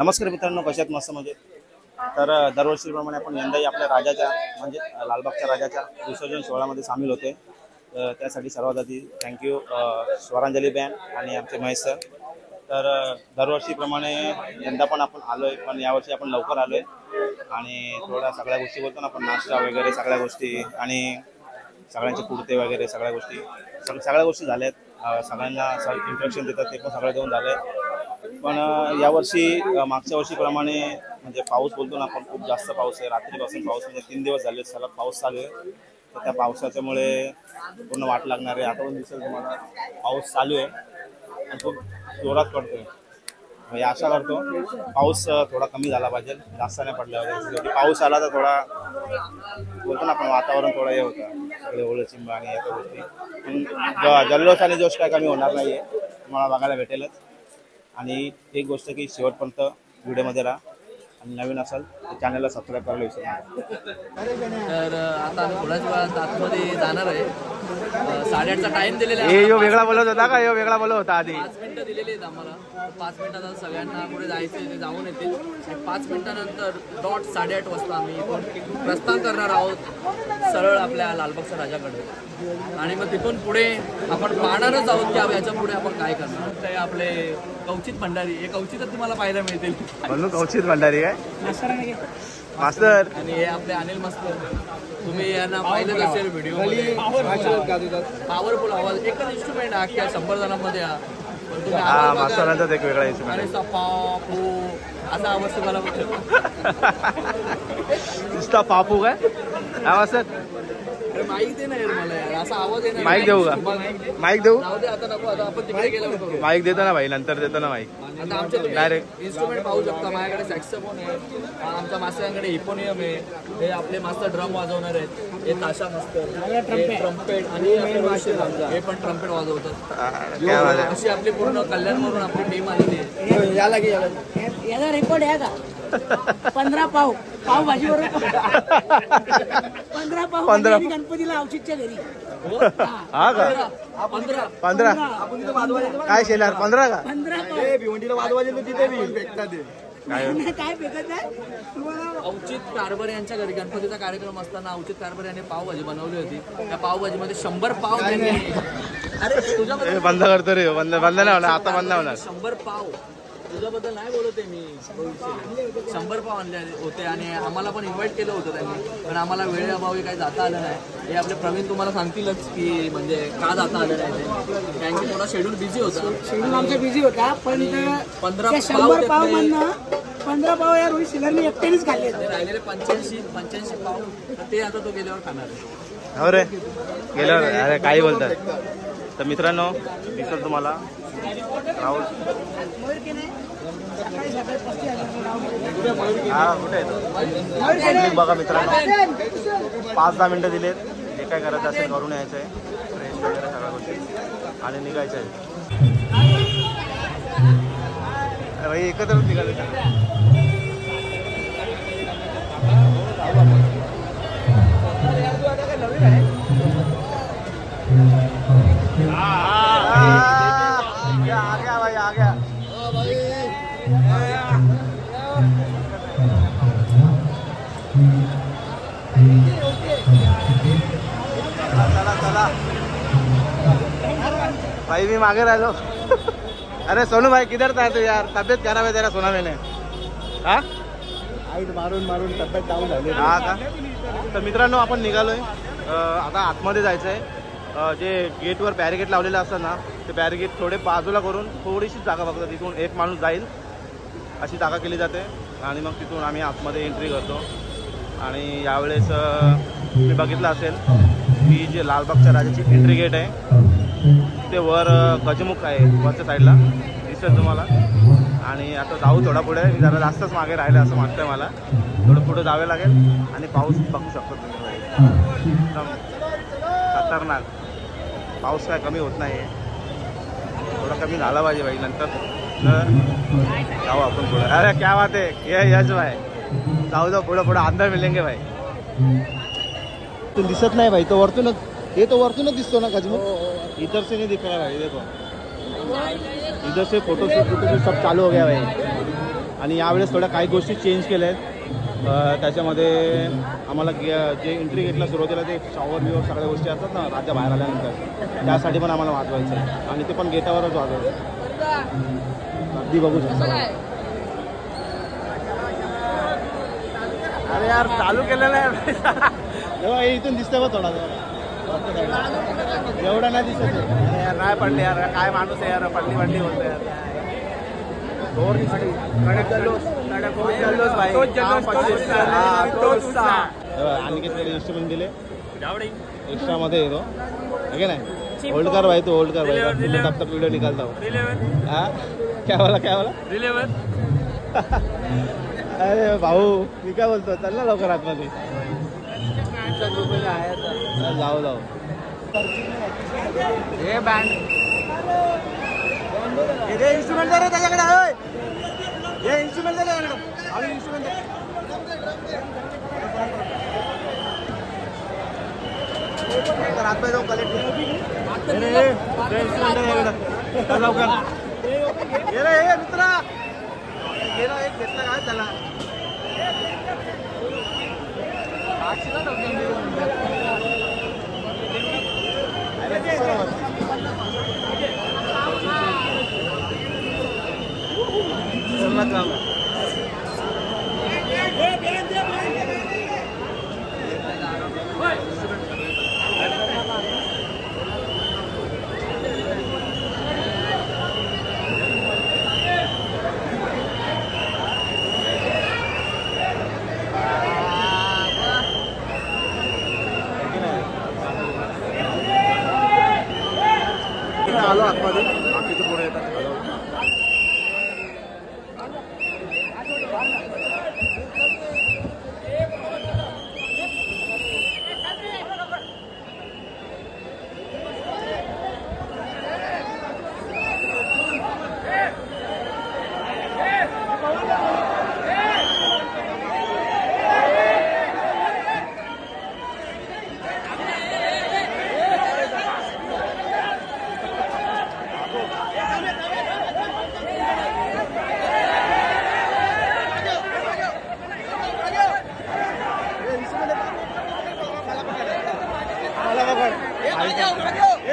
नमस्कार मित्रांनो, कशात मस्त मजेत. तर दरवर्षीप्रमाणे आपण यंदाही आपल्या राजाच्या म्हणजे लालबागच्या राजाच्या विसर्जन सोहळ्यामध्ये सामील होते. त्यासाठी सर्वात आधी थँक्यू स्वरांजली बँड आणि आमचे महेश सर. तर दरवर्षीप्रमाणे यंदा पण आपण आलो आहे, पण यावर्षी आपण लवकर आलो आहे आणि थोड्या सगळ्या गोष्टी बोलतो ना आपण, नाश्ता वगैरे सगळ्या गोष्टी आणि सगळ्यांचे कुर्ते वगैरे सगळ्या गोष्टी झाल्या आहेत. सगळ्यांना इंट्रॅक्शन देतात ते पण सगळं देऊन झालं आहे. पण यावर्षी मागच्या वर्षीप्रमाणे म्हणजे पाऊस बोलतो ना आपण, खूप जास्त पाऊस आहे. रात्रीपासून पाऊस म्हणजे 3 दिवस झाले सलग पाऊस चालू आहे. तर त्या पावसाच्यामुळे पूर्ण वाट लागणार आहे. आता पण दिसेल तुम्हाला पाऊस चालू आहे आणि खूप जोरात पडतोय. म्हणजे आशा करतो पाऊस थोडा कमी झाला पाहिजे, जास्त नाही पडला पाहिजे. पाऊस आला तर थोडा बोलतो ना आपण वातावरण थोडं हे होतं, सगळे ओलं चिंब आणि या गोष्टी. पण जल्लोष आणि जोश काय कमी होणार नाही आहे, तुम्हाला बघायला भेटेलच. आणि एक गोष्ट की शेवटपर्यंत व्हिडिओमध्ये राहा आणि नवीन असाल तर चॅनलला सबस्क्राईब करायला विसरू नका. तर आता आम्ही थोड्याच वेळात आतमध्ये जाणार आहे. 8:30चा टाइम दिलेला आहे. यो वेगळा बोलत होता का? यो वेगळा बोलत होता आधी. 5 मिनिटं दिलेली आहेत आम्हाला. 5 मिनिटात सगळ्यांना पुढे जायचं ते जाऊन येतील. 5 मिनिटानंतर डॉट 8:30 वाजता आम्ही इथून प्रस्थान करणार आहोत सरळ आपल्या लालबागच्या राजाकडे. आणि मग तिथून पुढे आपण पाहणारच आहोत की याच्या पुढे आपण काय करणार. ते आपले कवचित भंडारी, हे कवचितच तुम्हाला पाहायला मिळतील. म्हणून कवचित भंडारी काय मास्तर. आणि हे आपले अनिल मास्तर, तुम्ही यांना पाहिलंच असेल व्हिडिओ मध्ये. पॉवरफुल आवाज, एकच इन्स्ट्रुमेंट अख्ख्या 100 जणांमध्ये मास्तरांचाच एक वेगळा इन्स्ट्रुमेंट असा आवाज तुम्हाला नुसता पापू काय आवाज. माईक दे ना यार मला, यार असा आवाज आहे. माईक देऊ का? माईक देऊ आता नको, आता आपण तिकडे गेल्यावर करू. माईक देतो ना भाई, नंतर देतो ना माईक. आता आमच्या डायरेक्ट इन्स्ट्रुमेंट पाहू शकता. माझ्याकडे सॅक्सोफोन आहे, आमच्या मास्तरांकडे हिपोनियम आहे. हे आपले मास्तर ड्रम वाजवणार आहेत. हे ताशा मास्तर, ट्रम्पेट आणि हे पण ट्रम्पेट वाजवतात. अशी आपली पूर्ण कल्याणवरून आपली टीम आलेली आहे. याला रेकॉर्ड आहे का? 15 पाव भाजीवर 15 पाव गणपतीला औचितच्या घरी. हा का? 15 काय शेणार? 15 का? 15 भिवंडीला वाजवायला तिथे भेटतात. काय भेटत आहे तुम्हाला? औचित कारभार यांच्या घरी गणपतीचा कार्यक्रम असताना औचित कारभार यांनी पावभाजी बनवली होती. त्या पावभाजीमध्ये 100 पाव त्यांनी. अरे तुझ्या बंद करतो रे, बंद नाही होणार आता, बंद होणार. 100 पाव तुझ्याबद्दल नाही बोलते मी. 100 पाव आणले होते आणि आम्हाला पण इन्व्हाइट केलं होतं त्यांनी, पण आम्हाला वेळेअभावी काही जाता आलं नाही. हे आपले प्रवीण तुम्हाला सांगतीलच की म्हणजे का जाता आलं नाही ते. त्यांची थोडा शेड्यूल बिझी होता. शेड्यूल आमचा बिझी होता. पण 15 पाव म्हणणं 15 पाव या रोहित शिलरने एकट्यानेच खाल्ले. राहिलेले 85 पाव ते आता तो गेल्यावर खाणार आहे. हो रे, गेल्यावर. अरे काही बोलतात. तर मित्रांनो दिसत तुम्हाला राहुल बघा मित्रांनो, 5-10 मिनिटं दिलेत. जे काय करायचं असेल करून यायचं आहे, फ्रेश वगैरे सगळ्या गोष्टी आणि निघायचं आहे. भाई एकत्रच निघाले. आ गया भाई, आ गया. चला भाई, मी मागे राहिलो. अरे सोनू भाई किधर था तू यार? तब्येत खराब है तेरा सुना मैंने. हा मारून तब्येत डाऊन झाली. हा का? तर मित्रांनो आपण निघालोय. आता आतमध्ये जायचं आहे. जे गेटवर बॅरिकेड लावलेलं असतं ना, ते बॅरिकेड थोडे बाजूला करून थोडीशी जागा बघतात. तिथून एक माणूस जाईल अशी जागा केली जाते आणि मग तिथून आम्ही आतमध्ये एंट्री करतो. आणि यावेळेस तुम्ही बघितलं असेल की जे लालबागच्या राजाची एंट्री गेट आहे ते वर गजमुख आहे, वरच्या साईडला दिसेल तुम्हाला. आणि आता जाऊ थोडा पुढे, जरा जास्तच मागे राहिलं असं वाटतंय मला. थोडं पुढे जावे लागेल आणि पाऊस बघू शकतो तुम्ही. एकदम खतरनाक पाऊस, काय कमी होत नाही. थोडा कमी झाला पाहिजे भाई, नंतर जाऊ आपण पुढे. अरे क्या बात आहे, ये यश भाई. जाऊ पुढं अंदर मिलेंगे भाई. तो दिसत नाही भाई, तो वरतूनच, हे तो वरतूनच दिसतो ना गजमुख. इधर से नहीं दिख रहा भाई, देखो इधर से फोटोशूट सब चालू हो गया भाई. आणि यावेळेस थोड्या काही गोष्टी चेंज केल्या आहेत. त्याच्यामध्ये आम्हाला जे एंट्री गेटला सुरुवातीला ते शॉवर बिवर सगळ्या गोष्टी असतात ना राजा बाहेर आल्यानंतर, त्यासाठी पण आम्हाला वाजवायचं आहे आणि ते पण गेटावरच वाजवायचं. अगदी बघू शकता. अरे यार चालू केलेलं आहे तेव्हा इथून दिसतंय बघ थोडा एवढा नाही दिसत आहे. यार नाही पडले यार, काय माणूस आहे यार, पडली होतं यार. अनिकेतकडे इंस्ट्रुमेंट दिले एक्स्ट्रा मध्ये येतो ओके नाही. होल्ड कर भाई, तू होल्ड कर भाई, तब तक व्हिडिओ निकालता हूँ. हाँ क्या बोला अरे भाऊ मी काय बोलतो, चल ना लवकर आतमध्ये जाऊ. हे बँड हे इन्स्ट्रुमेंट दे रे त्याच्याकडे, हे इन्स्ट्रुमेंट दे त्याच्याकडे, आणि इन्स्ट्रुमेंट दे. आतमध्ये जाऊ कलेक्ट लवकर. हे रे हे मित्रा, हे ना एक घेतला काय त्याला आलो आतमध्ये, बाकीचं पुढे येतात.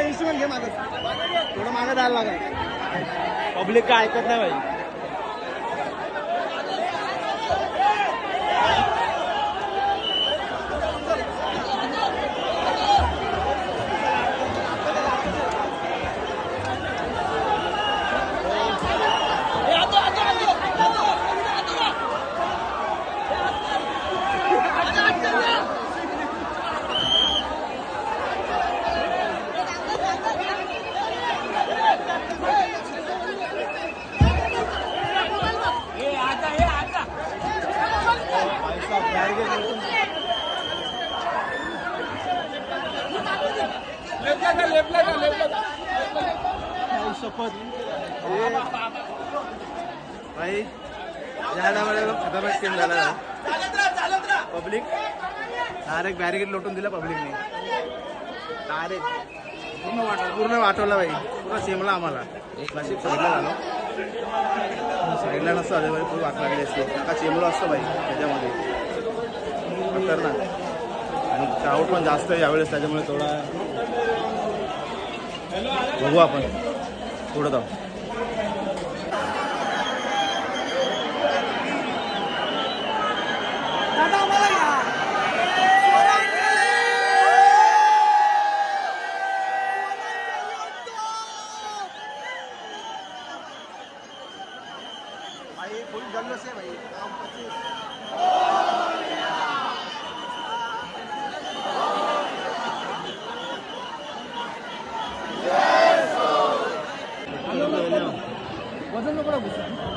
इंस्ट्रुमेंट घे मागं, थोडं मागं जायला लागेल. पब्लिक काय ऐकत नाही भाई. शपथ भाई या टायमाला खतरनाक स्कीम झाला. पब्लिक डायरेक्ट बॅरिकेड लोटून दिला पब्लिकने, डायरेक्ट पूर्ण वाटवला भाई, पूर्ण सेमला आम्हाला. नशीब साईडला झालो, साईडला नसतं आले भाई, पूर्ण वाट लागली असते. का चेमलो असतं भाई त्याच्यामध्ये, खतरनाक. आणि क्राऊड पण जास्त आहे यावेळेस, त्याच्यामुळे थोडा बघू आपण पुढं जाऊ. भाई फुल जल्लोष है भाई. वजन नको लागू.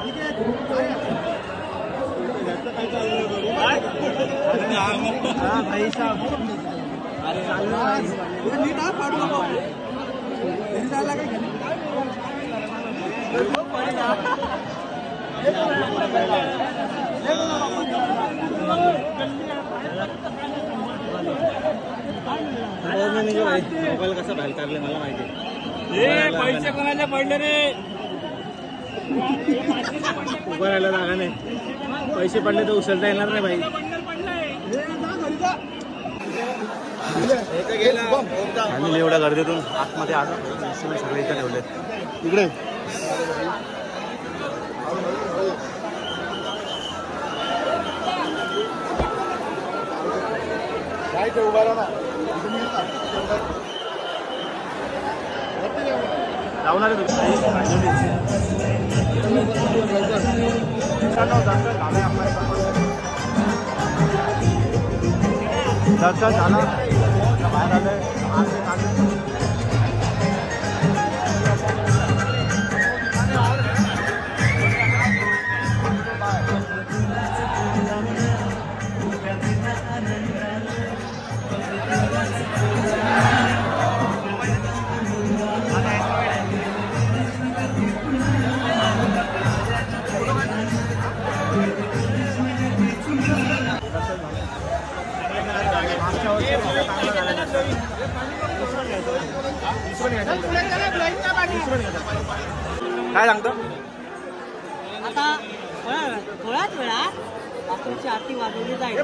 ठीक आहे भाई साहब, नीट हा पाडू नको घरी जायला काय मोबाईल कसा बाहेर काढले मला माहिती. पैसे कोणाला पडले रे. उभं राहायला जागा नाही. पैसे पडले तर उचलता येणार नाही भाई. फॅमिली एवढ्या गर्दीतून आतमध्ये आलं. सगळे इथं ठेवले इकडे. जाऊन आले दर्शन झालं बाहेर आले. काय सांगतो आता थोड्याच वेळात वास्तूची आरती वाजवली जाईल.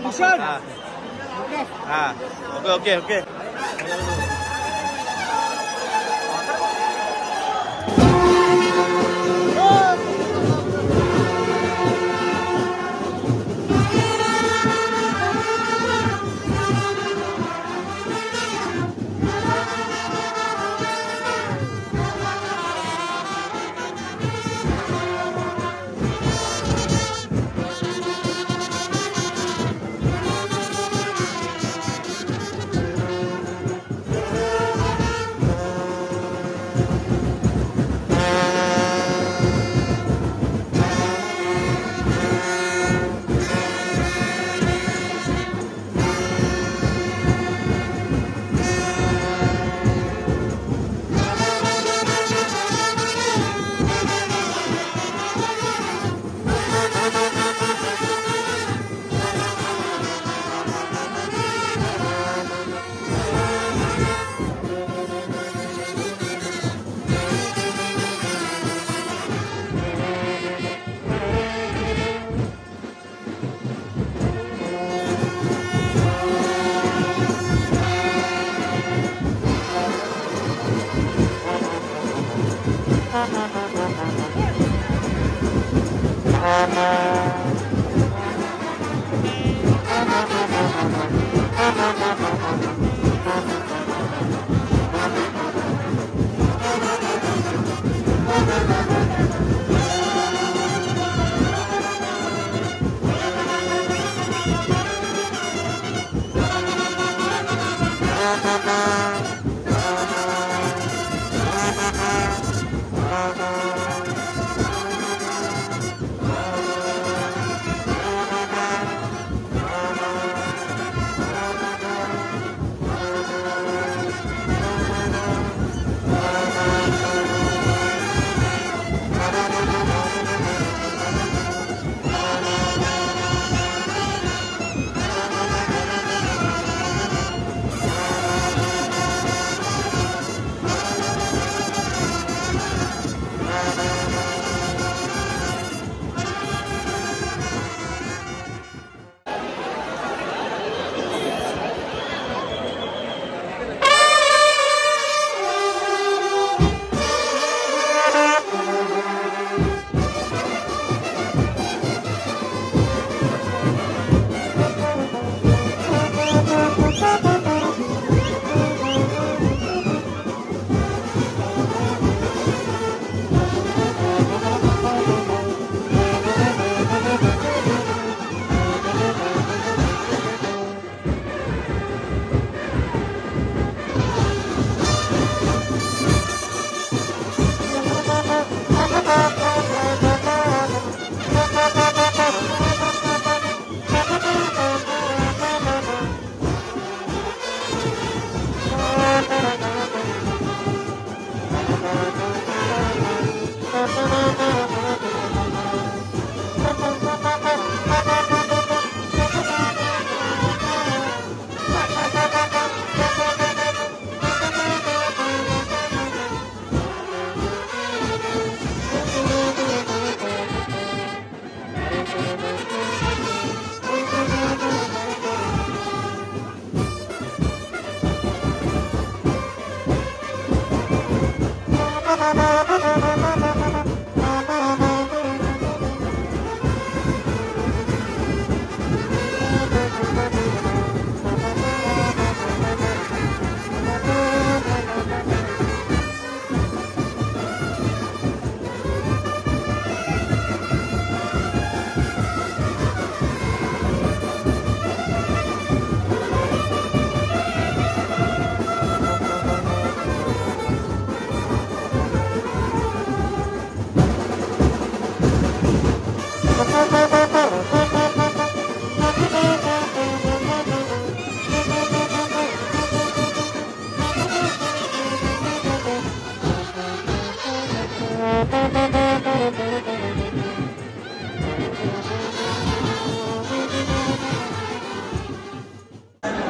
हा ओके ओके ओके.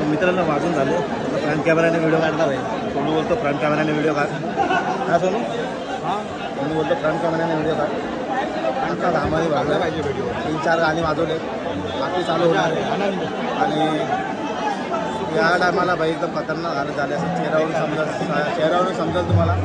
मित्रांनो वाजून झाले. फ्रंट कॅमेऱ्याने व्हिडिओ काढणार आहे. सोनू बोलतो फ्रंट कॅमेऱ्याने व्हिडिओ काढ. हा सोनू? सोनू बोलतो फ्रंट कॅमेऱ्याने व्हिडिओ काढ. आमचा धामाने वाजला पाहिजे व्हिडिओ. 3-4 गाणी वाजवले. बाकी चालू होणार आहे. आणि या टायमाला बाई एकदम खतरनाक गाणं झाले असं चेहऱ्यावरून समजेल तुम्हाला.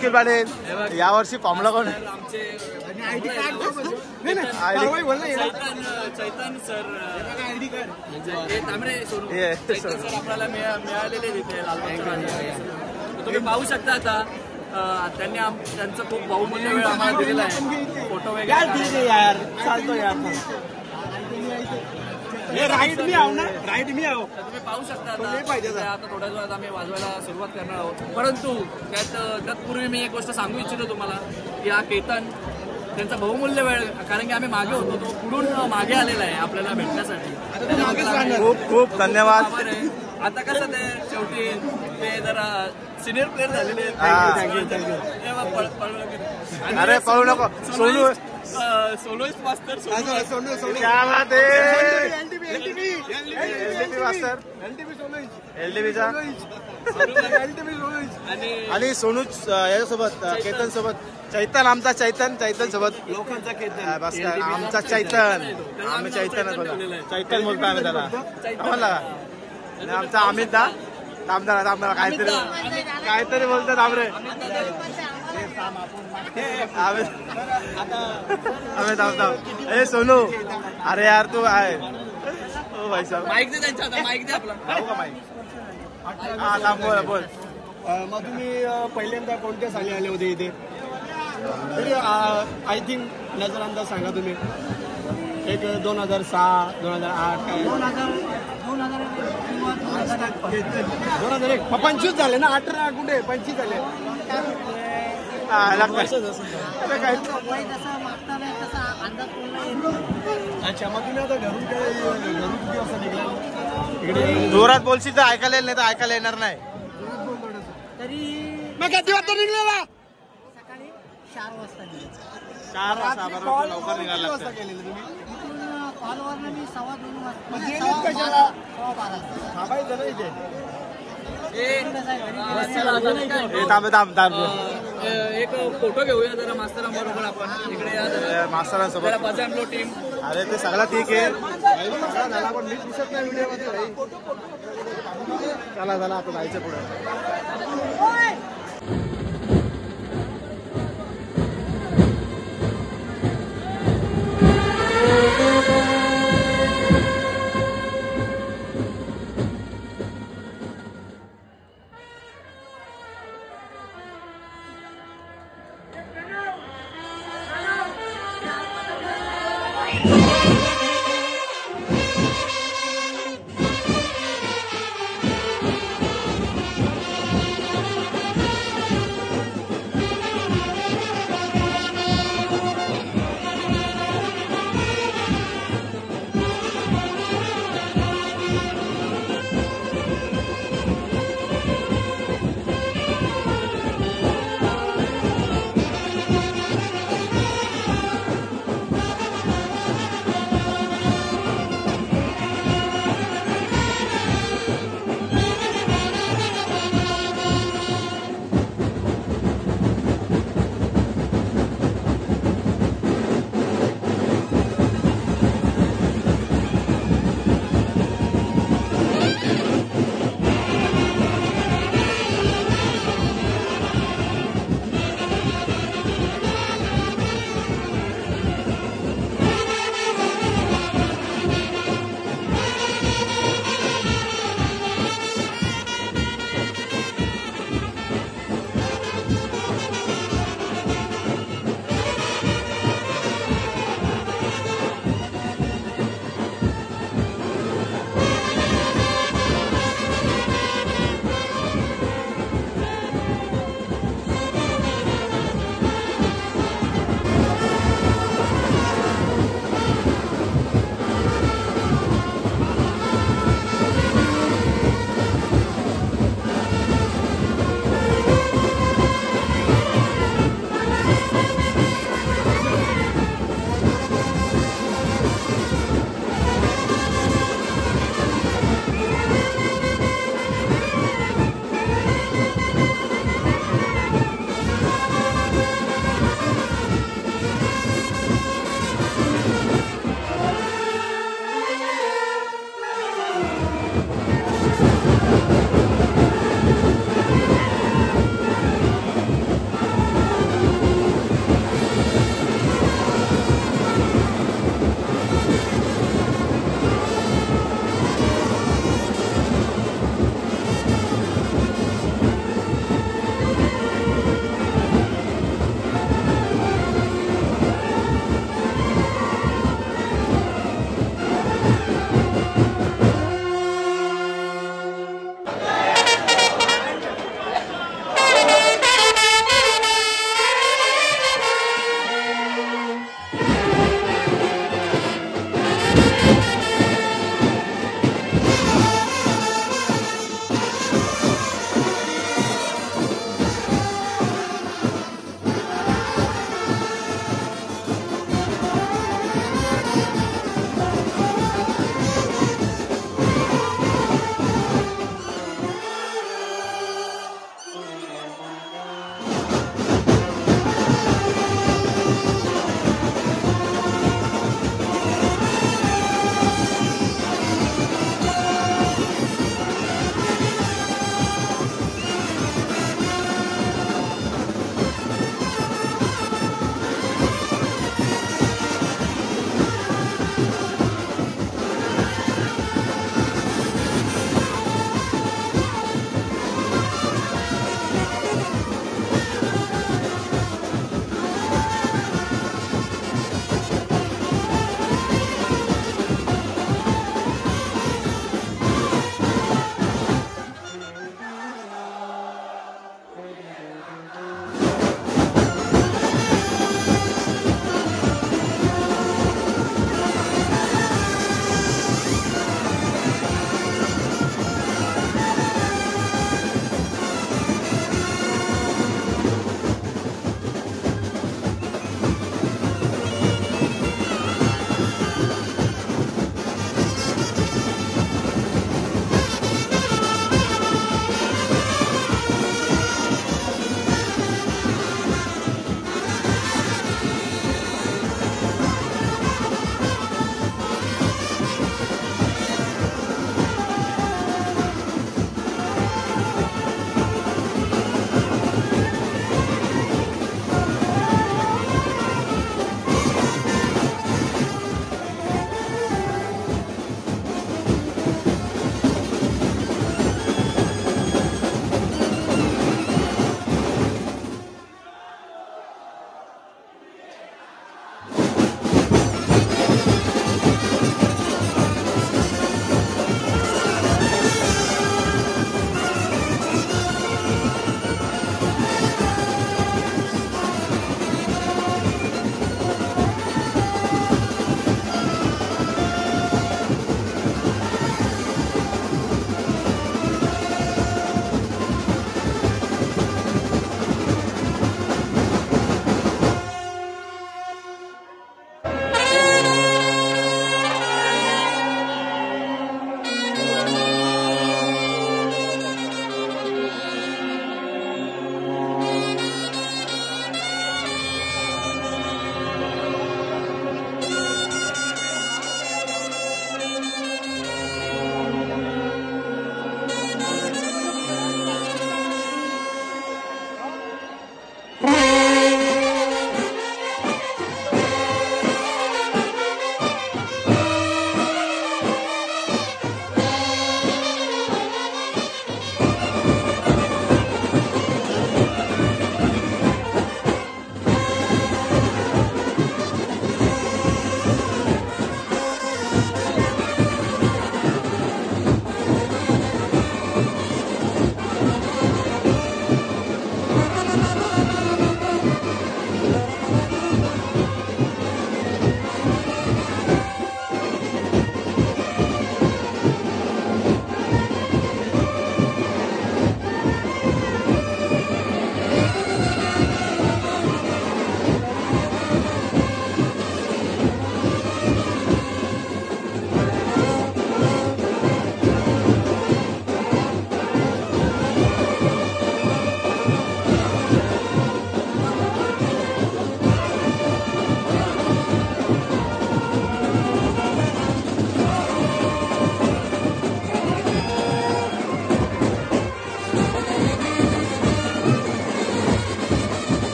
निखिल पाटील यावर्षी फॉर्मला कोण आहे? आमचे चैतन सर हे तांबडे चैतन सर आपल्याला मिळालेले तिथे लालबागच्या. तुम्ही पाहू शकता आता त्यांनी त्यांचं खूप बहुमूल्य वेळ आम्हाला दिलेला आहे. फोटो वगैरे यार चालतो यार राईट मी आहो ना राईट मी आहो. तुम्ही पाहू शकता आता थोड्या वेळात आम्ही वाजवायला सुरुवात करणार आहोत. परंतु त्यात पूर्वी मी एक गोष्ट सांगू इच्छितो तुम्हाला की हा केतन त्यांचा बहुमूल्य वेळ, कारण की आम्ही मागे होतो, तो पुढून मागे आलेला आहे आपल्याला भेटण्यासाठी. खूप खूप धन्यवाद. आता कसं ते शेवटी ते जरा सिनियर प्लेअर झालेले अरे पळू नको सोनू सोलोइस्ट मास्टर एलडीबीचा आणि सोनू याच्यासोबत केतन सोबत चैतन आमचा चैतन सोबत लोकांचा केतन बस काय आमचा चैतन आम्ही चैतनच बोलतो चैतन बोलतो आम्ही त्याला म्हणला आणि आमचा अमित दा थांबणार काहीतरी बोलतो थांबरे आम्ही थांबतो. ए सोनू अरे यार तू आहे ओ भाई साहेब माईक दे त्यांच्या माईक दे आपला का माईक हा थांब बोल. मग तुम्ही पहिल्यांदा कोणत्या साली आले होते इथे? तरी आय थिंक नजर अंदाज सांगा तुम्ही. एक 2006 2008 काय 2001 25 झाले ना. 18 कुठे 25 झाले. अच्छा मग तुम्ही आता घरून किती वाजता निघला? इकडे जोरात बोलशील तर ऐकायला येईल नाही तर ऐकायला येणार नाही. मग किती वाजता निघलेला? सकाळी 4 वाजता निघायचं. 4 वाजता बरोबर लवकर निघायला लागतं. गेलेलं तुम्ही कॉलवरनं मी 2:15 वाजता मग गेलेत कशाला? 12:15 थांबायचं ना इथे. थांब एक फोटो घेऊया जरा मास्तरांबरोबर आपण. इकडे या जरा मास्तरांसोबत बजामलो टीम. अरे ते सगळं ठीक आहे. झाला पण मी दिसत नाही व्हिडिओ मध्ये. चला आता जायचं पुढे.